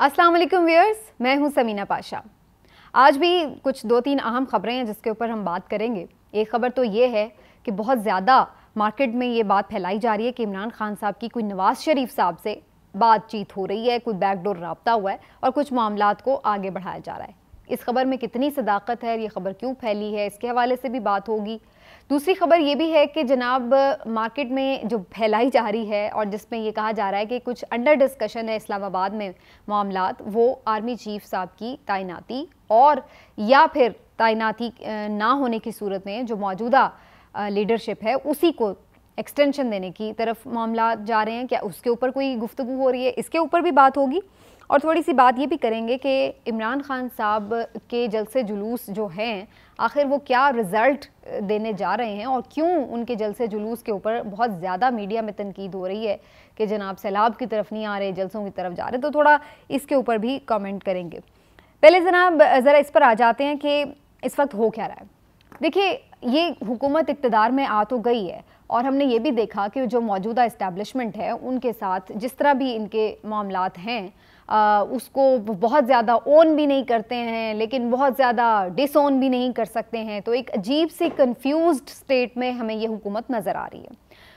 अस्सलाम वालेकुम व्यूअर्स, मैं हूं समीना पाशा। आज भी कुछ 2-3 अहम खबरें हैं जिसके ऊपर हम बात करेंगे। एक खबर तो ये है कि बहुत ज़्यादा मार्केट में ये बात फैलाई जा रही है कि इमरान खान साहब की कोई नवाज शरीफ साहब से बातचीत हो रही है, कोई बैकडोर राब्ता हुआ है और कुछ मामलात को आगे बढ़ाया जा रहा है। इस खबर में कितनी सदाकत है, ये खबर क्यों फैली है, इसके हवाले से भी बात होगी। दूसरी खबर ये भी है कि जनाब मार्केट में जो फैलाई जा रही है और जिसमें ये कहा जा रहा है कि कुछ अंडर डिस्कशन है इस्लामाबाद में मामलात, वो आर्मी चीफ साहब की तैनाती और या फिर तैनाती ना होने की सूरत में जो मौजूदा लीडरशिप है उसी को एक्सटेंशन देने की तरफ मामला जा रहे हैं। क्या उसके ऊपर कोई गुफ्तगू हो रही है, इसके ऊपर भी बात होगी। और थोड़ी सी बात ये भी करेंगे कि इमरान खान साहब के जलसे जुलूस जो हैं आखिर वो क्या रिज़ल्ट देने जा रहे हैं और क्यों उनके जलसे जुलूस के ऊपर बहुत ज़्यादा मीडिया में तनकीद हो रही है कि जनाब सैलाब की तरफ नहीं आ रहे, जलसों की तरफ जा रहे। तो थोड़ा इसके ऊपर भी कमेंट करेंगे। पहले जनाब ज़रा इस पर आ जाते हैं कि इस वक्त हो क्या रहा है। देखिए, ये हुकूमत इक़्तिदार में आ तो गई है और हमने ये भी देखा कि जो मौजूदा इस्टेब्लिशमेंट है उनके साथ जिस तरह भी इनके मामलात हैं उसको बहुत ज़्यादा ओन भी नहीं करते हैं लेकिन बहुत ज़्यादा डिसओन भी नहीं कर सकते हैं। तो एक अजीब सी कंफ्यूज्ड स्टेट में हमें ये हुकूमत नज़र आ रही है।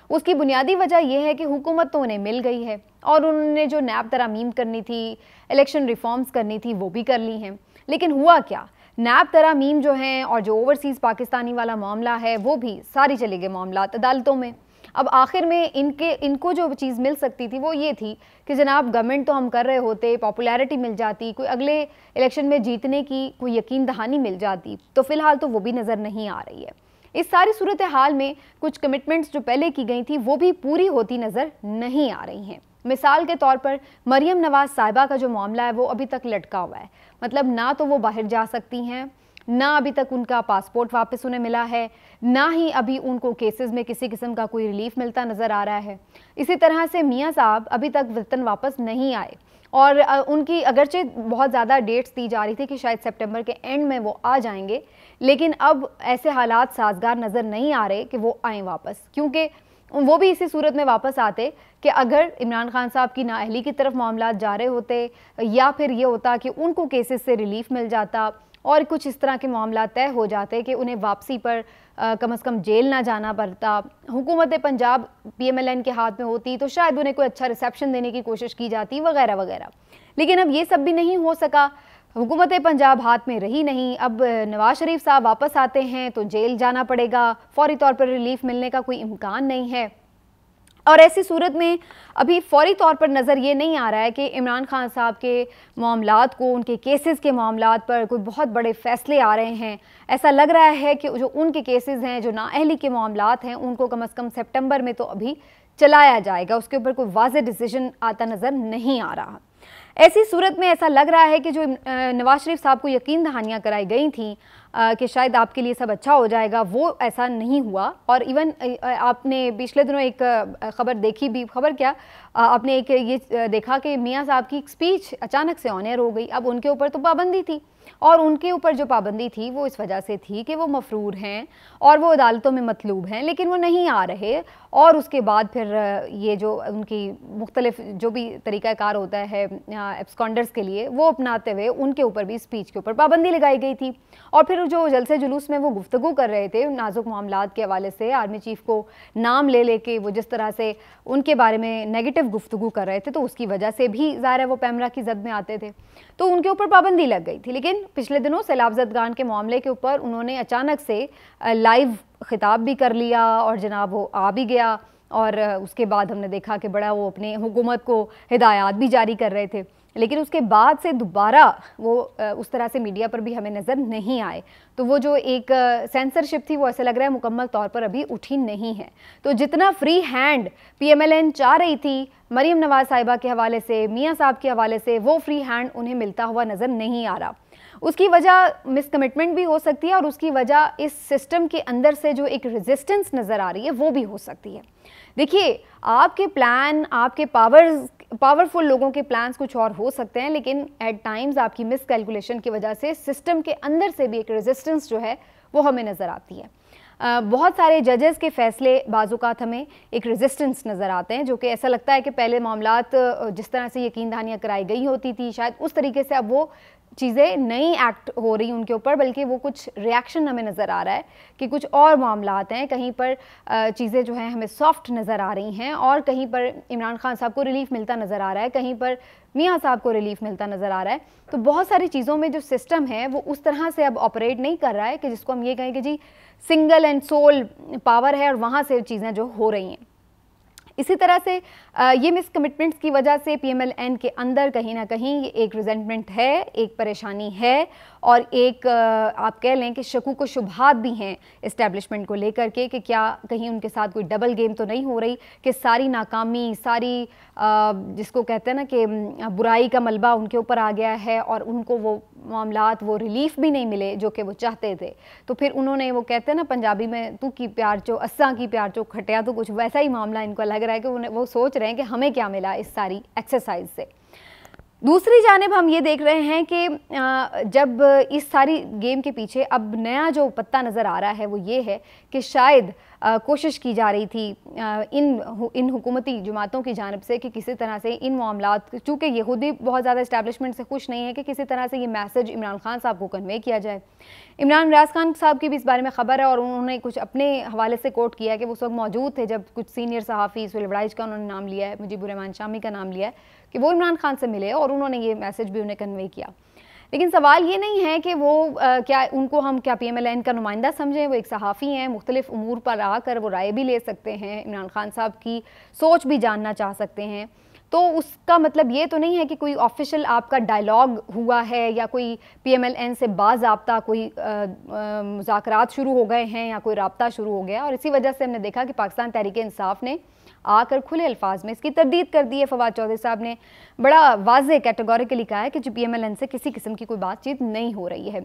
उसकी बुनियादी वजह यह है कि हुकूमत तो उन्हें मिल गई है और उन्होंने जो नैब तरामीम करनी थी, इलेक्शन रिफॉर्म्स करनी थी, वो भी कर ली हैं। लेकिन हुआ क्या, नैब तरामीम जो हैं और जो ओवरसीज़ पाकिस्तानी वाला मामला है वो भी सारी चले गए मामलात अदालतों में। अब आखिर में इनको जो चीज़ मिल सकती थी वो ये थी कि जनाब गवर्नमेंट तो हम कर रहे होते, पॉपुलैरिटी मिल जाती, कोई अगले इलेक्शन में जीतने की कोई यकीन दहानी मिल जाती। तो फ़िलहाल तो वो भी नज़र नहीं आ रही है। इस सारी सूरत हाल में कुछ कमिटमेंट्स जो पहले की गई थी वो भी पूरी होती नज़र नहीं आ रही हैं। मिसाल के तौर पर मरियम नवाज़ साहिबा का जो मामला है वो अभी तक लटका हुआ है। मतलब ना तो वो बाहर जा सकती हैं, ना अभी तक उनका पासपोर्ट वापस उन्हें मिला है, ना ही अभी उनको केसेस में किसी किस्म का कोई रिलीफ मिलता नज़र आ रहा है। इसी तरह से मियाँ साहब अभी तक वतन वापस नहीं आए और उनकी अगरचे बहुत ज़्यादा डेट्स दी जा रही थी कि शायद सितंबर के एंड में वो आ जाएंगे, लेकिन अब ऐसे हालात साजगार नज़र नहीं आ रहे कि वो आएँ वापस, क्योंकि वो भी इसी सूरत में वापस आते कि अगर इमरान खान साहब की नाअहली की तरफ मामला जा रहे होते या फिर ये होता कि उनको केसेस से रिलीफ मिल जाता और कुछ इस तरह के मामला तय हो जाते कि उन्हें वापसी पर कम से कम जेल ना जाना पड़ता, हुकूमत पंजाब PMLN के हाथ में होती तो शायद उन्हें कोई अच्छा रिसेप्शन देने की कोशिश की जाती वगैरह वगैरह। लेकिन अब ये सब भी नहीं हो सका, हुकूमत पंजाब हाथ में रही नहीं। अब नवाज शरीफ साहब वापस आते हैं तो जेल जाना पड़ेगा, फौरी तौर पर रिलीफ मिलने का कोई इम्कान नहीं है। और ऐसी सूरत में अभी फौरी तौर पर नज़र ये नहीं आ रहा है कि इमरान खान साहब के मामलात को, उनके केसेस के मामलात पर कोई बहुत बड़े फैसले आ रहे हैं। ऐसा लग रहा है कि जो उनके केसेस हैं, जो नाअहली के मामलात हैं, उनको कम से कम सितंबर में तो अभी चलाया जाएगा, उसके ऊपर कोई वाज़ेह डिसीजन आता नज़र नहीं आ रहा। ऐसी सूरत में ऐसा लग रहा है कि जो नवाज शरीफ साहब को यकीन दहानियाँ कराई गई थी कि शायद आपके लिए सब अच्छा हो जाएगा, वो ऐसा नहीं हुआ। और इवन आपने पिछले दिनों एक खबर देखी भी, खबर क्या, आपने एक ये देखा कि मियाँ साहब की एक स्पीच अचानक से ऑन एयर हो गई। अब उनके ऊपर तो पाबंदी थी और उनके ऊपर जो पाबंदी थी वो इस वजह से थी कि वो मफरूर हैं और वो अदालतों में मतलूब हैं, लेकिन वो नहीं आ रहे। और उसके बाद फिर ये जो उनकी मुख्तलिफ जो भी तरीक़ाकार होता है एब्सकॉन्डर्स के लिए, वो अपनाते हुए उनके ऊपर भी स्पीच के ऊपर पाबंदी लगाई गई थी। और फिर जो जलसे जुलूस में वो गुफ्तगू कर रहे थे नाजुक मामलात के हवाले से, आर्मी चीफ को नाम ले लेके वो जिस तरह से उनके बारे में नेगेटिव गुफ्तगू कर रहे थे, तो उसकी वजह से भी ज़ाहिर है वो पैमरा की जद में आते थे, तो उनके ऊपर पाबंदी लग गई थी। लेकिन पिछले दिनों सैलाब ज़दगान के मामले के ऊपर उन्होंने अचानक से लाइव खिताब भी कर लिया और जनाब वो आ भी गया और उसके बाद हमने देखा कि बड़ा वो अपने हुकूमत को हिदायत भी जारी कर रहे थे। लेकिन उसके बाद से दोबारा वो उस तरह से मीडिया पर भी हमें नज़र नहीं आए। तो वो जो एक सेंसरशिप थी वो ऐसे लग रहा है मुकम्मल तौर पर अभी उठी नहीं है। तो जितना फ्री हैंड PMLN चाह रही थी मरियम नवाज साहिबा के हवाले से, मियाँ साहब के हवाले से, वो फ्री हैंड उन्हें मिलता हुआ नज़र नहीं आ रहा। उसकी वजह मिसकमिटमेंट भी हो सकती है और उसकी वजह इस सिस्टम के अंदर से जो एक रेजिस्टेंस नज़र आ रही है वो भी हो सकती है। देखिए, आपके प्लान, आपके पावरफुल लोगों के प्लान्स कुछ और हो सकते हैं, लेकिन एट टाइम्स आपकी मिस कैलकुलेशन की वजह से सिस्टम के अंदर से भी एक रेजिस्टेंस जो है वो हमें नज़र आती है। बहुत सारे जजेस के फैसले बाज़-औक़ात हमें एक रेजिस्टेंस नज़र आते हैं, जो कि ऐसा लगता है कि पहले मामलात जिस तरह से यकीन दहानियाँ कराई गई होती थी, शायद उस तरीके से अब वो चीज़ें नहीं एक्ट हो रही उनके ऊपर, बल्कि वो कुछ रिएक्शन हमें नज़र आ रहा है कि कुछ और मामलात हैं, कहीं पर चीज़ें जो हैं हमें सॉफ्ट नज़र आ रही हैं और कहीं पर इमरान खान साहब को रिलीफ मिलता नज़र आ रहा है, कहीं पर मियाँ साहब को रिलीफ मिलता नज़र आ रहा है। तो बहुत सारी चीज़ों में जो सिस्टम है वो उस तरह से अब ऑपरेट नहीं कर रहा है कि जिसको हम ये कहें कि जी सिंगल एंड सोल पावर है और वहाँ से चीज़ें जो हो रही हैं। इसी तरह से ये मिस कमिटमेंट्स की वजह से PMLN के अंदर कहीं ना कहीं एक रिजेंटमेंट है, एक परेशानी है और एक आप कह लें कि शकूक व शुबहात भी हैं इस्टेब्लिशमेंट को लेकर के कि क्या कहीं उनके साथ कोई डबल गेम तो नहीं हो रही कि सारी नाकामी, सारी जिसको कहते हैं ना कि बुराई का मलबा उनके ऊपर आ गया है और उनको वो मामलात, वो रिलीफ भी नहीं मिले जो कि वो चाहते थे। तो फिर उन्होंने, वो कहते हैं ना पंजाबी में, तू की प्यार चो अस्सा की प्यार चो खटिया, तो कुछ वैसा ही मामला इनको लग रहा है कि वो सोच रहे हैं कि हमें क्या मिला इस सारी एक्सरसाइज से। दूसरी जानिब हम ये देख रहे हैं कि जब इस सारी गेम के पीछे अब नया जो पत्ता नज़र आ रहा है वो ये है कि शायद कोशिश की जा रही थी इन हुकूमती जमातों की जानिब से कि किसी तरह से इन मामलात, चूँकि ये खुद भी बहुत ज़्यादा इस्टेब्लिशमेंट से खुश नहीं है, कि किसी तरह से ये मैसेज इमरान खान साहब को कन्वे किया जाए। इमरान रियाज खान साहब की भी इस बारे में ख़बर है और उन्होंने कुछ अपने हवाले से कोट किया है कि वो उस वक्त मौजूद थे जब कुछ सीनियर सहाफ़ी, सुलवड़ाइज का उन्होंने नाम लिया है, मुजीबुर रहमान शामी का नाम लिया है, कि वो इमरान खान से मिले और उन्होंने ये मैसेज भी उन्हें कन्वे किया। लेकिन सवाल ये नहीं है कि वो क्या उनको हम क्या PMLN का नुमाइंदा समझें। वो एक सहाफ़ी हैं, मुख्तलिफ उमूर पर आकर वो राय भी ले सकते हैं, इमरान खान साहब की सोच भी जानना चाह सकते हैं। तो उसका मतलब ये तो नहीं है कि कोई ऑफिशियल आपका डायलॉग हुआ है या कोई PMLN से बाज़ाब्ता कोई मुज़ाकरात शुरू हो गए हैं या कोई राब्ता शुरू हो गया। और इसी वजह से हमने देखा कि पाकिस्तान तहरीक इंसाफ ने आकर खुले अल्फाज में इसकी तरदीद कर दी है। फवाद चौधरी साहब ने बड़ा वाज़े कैटेगोरिकली कहा है कि जो PMLN से किसी किस्म की कोई बातचीत नहीं हो रही है।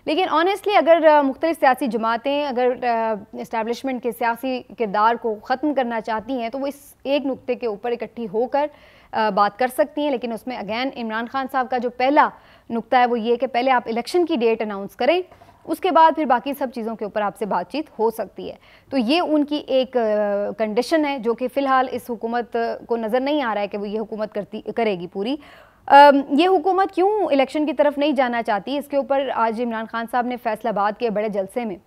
लेकिन ऑनेस्टली अगर मुख्तलिफ सियासी जमातें अगर इस्टेब्लिशमेंट के सियासी किरदार को ख़त्म करना चाहती हैं तो वो इस एक नुक्ते के ऊपर इकट्ठी होकर बात कर सकती हैं। लेकिन उसमें अगैन इमरान खान साहब का जो पहला नुक्ता है वो ये कि पहले आप इलेक्शन की डेट अनाउंस करें, उसके बाद फिर बाकी सब चीज़ों के ऊपर आपसे बातचीत हो सकती है। तो ये उनकी एक कंडीशन है जो कि फ़िलहाल इस हुकूमत को नज़र नहीं आ रहा है कि वो ये हुकूमत करेगी पूरी। ये हुकूमत क्यों इलेक्शन की तरफ नहीं जाना चाहती, इसके ऊपर आज इमरान खान साहब ने फैसलाबाद के बड़े जलसे में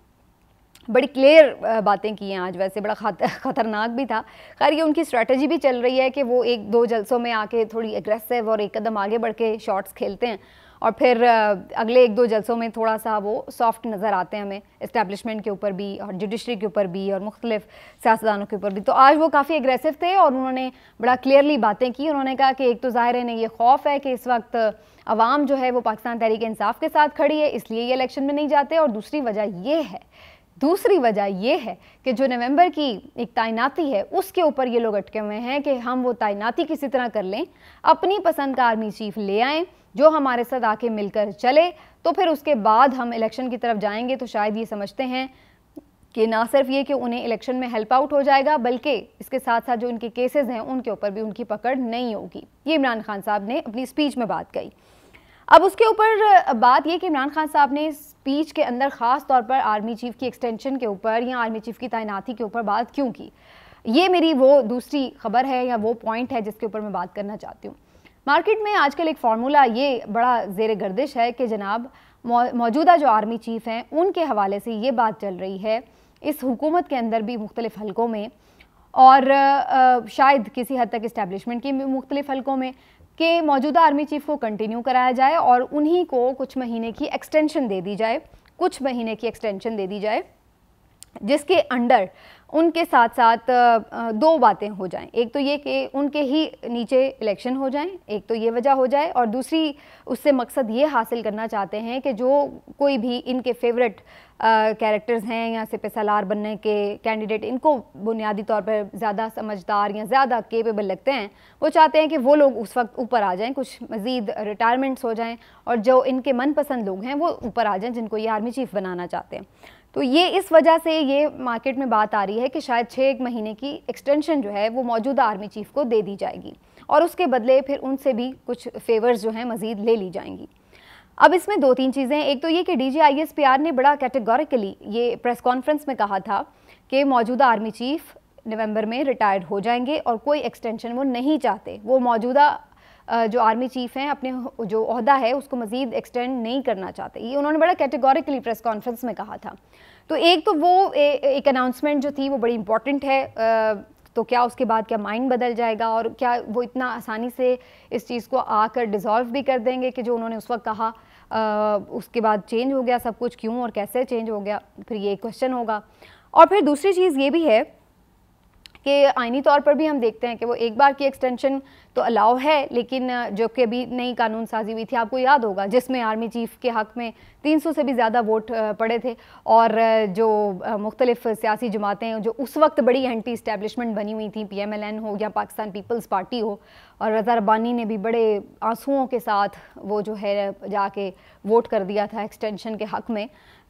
बड़ी क्लियर बातें की हैं। आज वैसे बड़ा ख़तरनाक भी था। खैर ये उनकी स्ट्रेटजी भी चल रही है कि वो एक दो जलसों में आके थोड़ी एग्रेसिव और एक कदम आगे बढ़ के शॉट्स खेलते हैं और फिर अगले एक दो जलसों में थोड़ा सा वो सॉफ्ट नज़र आते हैं हमें, इस्टेब्लिशमेंट के ऊपर भी और जुडिशरी के ऊपर भी और मुख्तलिफ सियासतदानों के ऊपर भी। तो आज वो काफ़ी एग्रेसिव थे और उन्होंने बड़ा क्लियरली बातें की। उन्होंने कहा कि एक तो ज़ाहिर है ये खौफ है कि इस वक्त अवाम जो है वो पाकिस्तान तहरीक इंसाफ के साथ खड़ी है, इसलिए ये इलेक्शन में नहीं जाते। और दूसरी वजह ये है कि जो नवंबर की एक तैनाती है उसके ऊपर ये लोग अटके हुए हैं कि हम वो तैनाती किसी तरह कर लें, अपनी पसंद का आर्मी चीफ ले आएँ जो हमारे साथ आके मिलकर चले, तो फिर उसके बाद हम इलेक्शन की तरफ जाएंगे। तो शायद ये समझते हैं कि ना सिर्फ ये कि उन्हें इलेक्शन में हेल्प आउट हो जाएगा, बल्कि इसके साथ साथ जो इनके केसेस हैं उनके ऊपर भी उनकी पकड़ नहीं होगी। ये इमरान खान साहब ने अपनी स्पीच में बात कही। अब उसके ऊपर बात यह कि इमरान खान साहब ने स्पीच के अंदर ख़ास तौर पर आर्मी चीफ की एक्सटेंशन के ऊपर या आर्मी चीफ की तैनाती के ऊपर बात क्यों की, ये मेरी वो दूसरी खबर है या वो पॉइंट है जिसके ऊपर मैं बात करना चाहती हूँ। मार्केट में आजकल एक फार्मूला ये बड़ा ज़ेर गर्दिश है कि जनाब मौजूदा जो आर्मी चीफ हैं उनके हवाले से ये बात चल रही है इस हुकूमत के अंदर भी मुख्तलिफ हलकों में और शायद किसी हद तक इस्टेब्लिशमेंट के मुख्तलिफ हलकों में कि मौजूदा आर्मी चीफ को कंटिन्यू कराया जाए और उन्हीं को कुछ महीने की एक्सटेंशन दे दी जाए, जिसके अंडर उनके साथ साथ दो बातें हो जाएं। एक तो ये कि उनके ही नीचे इलेक्शन हो जाएं, एक तो ये वजह हो जाए, और दूसरी उससे मकसद ये हासिल करना चाहते हैं कि जो कोई भी इनके फेवरेट कैरेक्टर्स हैं या सिपहसालार बनने के कैंडिडेट इनको बुनियादी तौर पर ज़्यादा समझदार या ज़्यादा केपेबल लगते हैं, वो चाहते हैं कि वो लोग उस वक्त ऊपर आ जाएं, कुछ मज़ीद रिटायरमेंट्स हो जाएं और जो इनके मनपसंद लोग हैं वो ऊपर आ जाएं जिनको ये आर्मी चीफ बनाना चाहते हैं। तो ये इस वजह से ये मार्केट में बात आ रही है कि शायद 6 महीने की एक्सटेंशन जो है वो मौजूदा आर्मी चीफ को दे दी जाएगी और उसके बदले फिर उनसे भी कुछ फेवर्स जो हैं मज़ीद ले ली जाएंगी। अब इसमें दो तीन चीज़ें हैं। एक तो ये कि DGISPR ने बड़ा कैटेगोरिकली ये प्रेस कॉन्फ्रेंस में कहा था कि मौजूदा आर्मी चीफ नवंबर में रिटायर्ड हो जाएंगे और कोई एक्सटेंशन वो नहीं चाहते। वो मौजूदा जो आर्मी चीफ हैं अपने जो ओहदा है उसको मज़ीद एक्सटेंड नहीं करना चाहते। ये उन्होंने बड़ा कैटेगोरिकली प्रेस कॉन्फ्रेंस में कहा था। तो एक तो वो एक अनाउंसमेंट जो थी वो बड़ी इंपॉर्टेंट है। तो क्या उसके बाद क्या माइंड बदल जाएगा और क्या वो इतना आसानी से इस चीज़ को आकर डिज़ोल्व भी कर देंगे कि जो उन्होंने उस वक्त कहा उसके बाद चेंज हो गया सब कुछ, क्यों और कैसे चेंज हो गया, फिर ये क्वेश्चन होगा। और फिर दूसरी चीज़ ये भी है कि आईनी तौर पर भी हम देखते हैं कि वो एक बार की एक्सटेंशन तो अलाउ है, लेकिन जो कि अभी नई कानून साजी हुई थी आपको याद होगा, जिसमें आर्मी चीफ के हक़ में 300 से भी ज़्यादा वोट पड़े थे और जो मुख्तलिफ सियासी जमातें जो उस वक्त बड़ी एंटी इस्टेब्लिशमेंट बनी हुई थी, PMLN हो या पाकिस्तान पीपल्स पार्टी हो, और रज़ा रब्बानी ने भी बड़े आंसुओं के साथ वो जो है जाके वोट कर दिया था एक्सटेंशन के हक़ में।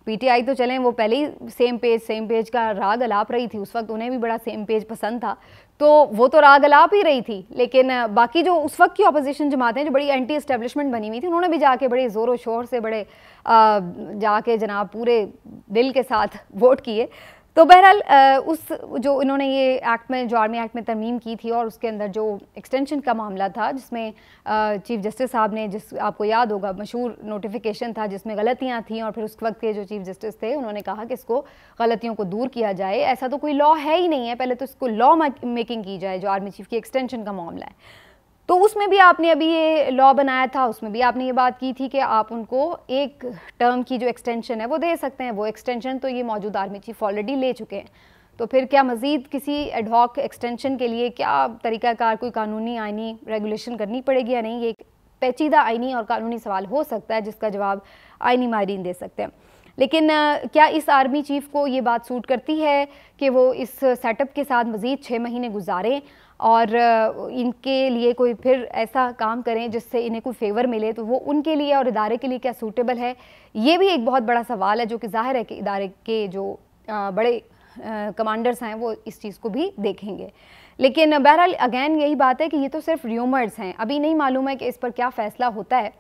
PTI तो चलें वो पहले ही सेम पेज का राग अलाप रही थी, उस वक्त उन्हें भी बड़ा सेम पेज पसंद था, तो वो तो राग अलाप ही रही थी। लेकिन बाकी जो उस वक्त की अपोजिशन जमातें जो बड़ी एंटी इस्टेब्लिशमेंट बनी हुई थी, उन्होंने भी जाके बड़े ज़ोरों शोर से बड़े जाके जनाब पूरे दिल के साथ वोट किए। तो बहरहाल उस जो इन्होंने ये एक्ट में जो आर्मी एक्ट में तरमीम की थी और उसके अंदर जो एक्सटेंशन का मामला था जिसमें चीफ जस्टिस साहब ने, जिस आपको याद होगा मशहूर नोटिफिकेशन था जिसमें गलतियां थी, और फिर उस वक्त के जो चीफ जस्टिस थे उन्होंने कहा कि इसको गलतियों को दूर किया जाए। ऐसा तो कोई लॉ है ही नहीं है, पहले तो इसको लॉ मेकिंग की जाए जो आर्मी चीफ की एक्सटेंशन का मामला है। तो उसमें भी आपने अभी ये लॉ बनाया था, उसमें भी आपने ये बात की थी कि आप उनको एक टर्म की जो एक्सटेंशन है वो दे सकते हैं। वो एक्सटेंशन तो ये मौजूदा आर्मी चीफ ऑलरेडी ले चुके हैं, तो फिर क्या मज़ीद किसी एडहॉक एक्सटेंशन के लिए क्या तरीक़ाकार कोई कानूनी आइनी रेगुलेशन करनी पड़ेगी या नहीं? ये एक पेचीदा आइनी और कानूनी सवाल हो सकता है जिसका जवाब आइनी माहिरीन दे सकते हैं। लेकिन क्या इस आर्मी चीफ को ये बात सूट करती है कि वो इस सेटअप के साथ मज़ीद 6 महीने गुजारें और इनके लिए कोई फिर ऐसा काम करें जिससे इन्हें कोई फेवर मिले? तो वो उनके लिए और इदारे के लिए क्या सूटेबल है? ये भी एक बहुत बड़ा सवाल है जो कि जाहिर है कि इदारे के जो बड़े कमांडर्स हैं वो इस चीज़ को भी देखेंगे। लेकिन बहरहाल अगेन यही बात है कि ये तो सिर्फ र्यूमर्स हैं, अभी नहीं मालूम है कि इस पर क्या फ़ैसला होता है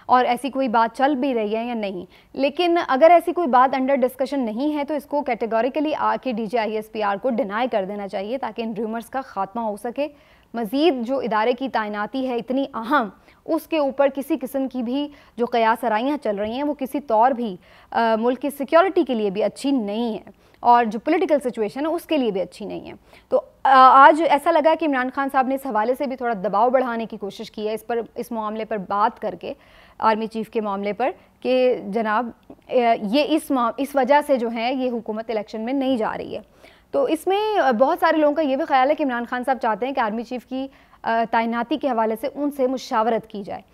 और ऐसी कोई बात चल भी रही है या नहीं। लेकिन अगर ऐसी कोई बात अंडर डिस्कशन नहीं है तो इसको कैटेगोरिकली आके DGISPR को डिनाई कर देना चाहिए ताकि इन रूमर्स का खात्मा हो सके। मज़ीद जो इदारे की तैनाती है इतनी अहम, उसके ऊपर किसी किस्म की भी जो क़यास आराइयाँ चल रही हैं वो किसी तौर भी मुल्क की सिक्योरिटी के लिए भी अच्छी नहीं है और जो पॉलिटिकल सिचुएशन है उसके लिए भी अच्छी नहीं है। तो आज ऐसा लगा कि इमरान खान साहब ने इस हवाले से भी थोड़ा दबाव बढ़ाने की कोशिश की है इस मामले पर बात करके, आर्मी चीफ के मामले पर, कि जनाब ये इस वजह से जो है ये हुकूमत इलेक्शन में नहीं जा रही है। तो इसमें बहुत सारे लोगों का ये भी ख्याल है कि इमरान खान साहब चाहते हैं कि आर्मी चीफ की तैनाती के हवाले से उनसे मुशावरत की जाए।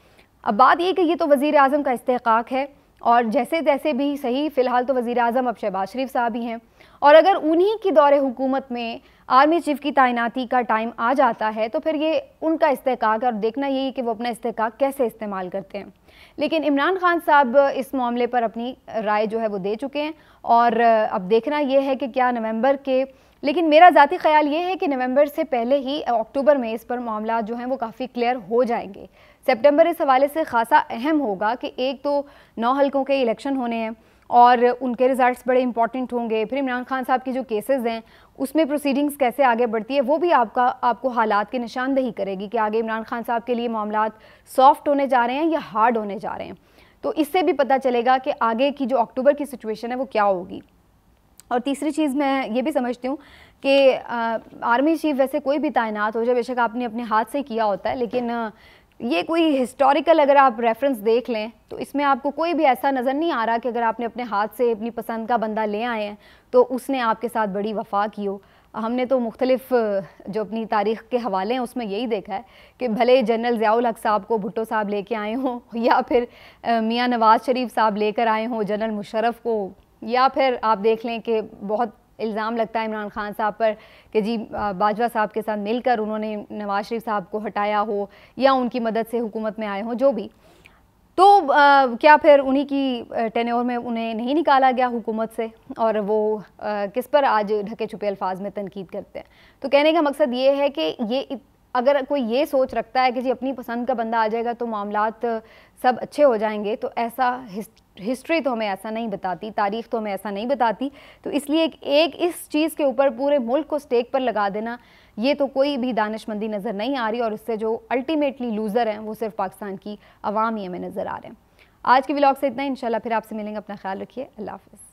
अब बात ये कि ये तो वज़ीर आज़म का इस्तेहक़ाक़ है और जैसे तैसे भी सही, फ़िलहाल तो वज़ीर आज़म अब शहबाज शरीफ साहब ही हैं, और अगर उन्हीं की दौरे हुकूमत में आर्मी चीफ की तैनाती का टाइम आ जाता है तो फिर ये उनका इस्तेहक़ाक़ है और देखना यही कि वो अपना इस्तेहक़ाक़ कैसे इस्तेमाल करते हैं। लेकिन इमरान खान साहब इस मामले पर अपनी राय जो है वो दे चुके हैं और अब देखना ये है कि क्या नवंबर के, लेकिन मेरा ज़ाती ख्याल ये है कि नवंबर से पहले ही अक्टूबर में इस पर मामला जो हैं वो काफ़ी क्लियर हो जाएंगे। सितंबर इस हवाले से ख़ासा अहम होगा कि एक तो 9 हल्कों के इलेक्शन होने हैं और उनके रिज़ल्ट्स बड़े इंपॉर्टेंट होंगे। फिर इमरान खान साहब की जो केसेस हैं उसमें प्रोसीडिंग्स कैसे आगे बढ़ती है वो भी आपको हालात की निशानदेही करेगी कि आगे इमरान खान साहब के लिए मामलात सॉफ्ट होने जा रहे हैं या हार्ड होने जा रहे हैं। तो इससे भी पता चलेगा कि आगे की जो अक्टूबर की सिचुएशन है वो क्या होगी। और तीसरी चीज़ मैं ये भी समझती हूँ कि आर्मी चीफ वैसे कोई भी तैनात हो जाए, बेशक आपने अपने हाथ से किया होता है, लेकिन ये कोई हिस्टोरिकल अगर आप रेफरेंस देख लें तो इसमें आपको कोई भी ऐसा नज़र नहीं आ रहा कि अगर आपने अपने हाथ से अपनी पसंद का बंदा ले आए हैं तो उसने आपके साथ बड़ी वफा की हो। हमने तो मुख्तलिफ जो अपनी तारीख़ के हवाले हैं उसमें यही देखा है कि भले जनरल ज़ियाउल हक साहब को भुट्टो साहब लेके आए हों या फिर मियाँ नवाज़ शरीफ साहब लेकर आए हों जनरल मुशर्रफ को, या फिर आप देख लें कि बहुत इल्ज़ाम लगता है इमरान खान साहब पर कि जी बाजवा साहब के साथ मिलकर उन्होंने नवाज शरीफ साहब को हटाया हो या उनकी मदद से हुकूमत में आए हों, जो भी, तो क्या फिर उन्हीं की टेन्योर में उन्हें नहीं निकाला गया हुकूमत से और वो किस पर आज ढके छुपे अल्फाज में तनकीद करते हैं। तो कहने का मकसद ये है कि ये अगर कोई ये सोच रखता है कि जी अपनी पसंद का बंदा आ जाएगा तो मामलात सब अच्छे हो जाएंगे, तो ऐसा हिस्ट्री तो हमें ऐसा नहीं बताती, तारीख़ तो हमें ऐसा नहीं बताती। तो इसलिए एक इस चीज़ के ऊपर पूरे मुल्क को स्टेक पर लगा देना, ये तो कोई भी दानिशमंदी नज़र नहीं आ रही, और उससे जो अल्टीमेटली लूज़र हैं वो सिर्फ पाकिस्तान की अवाम ही हमें नज़र आ रहे हैं। आज के व्लॉग से इतना ही, इंशाल्लाह फिर आपसे मिलेंगे। अपना ख्याल रखिए, अल्लाह हाफ़िज़।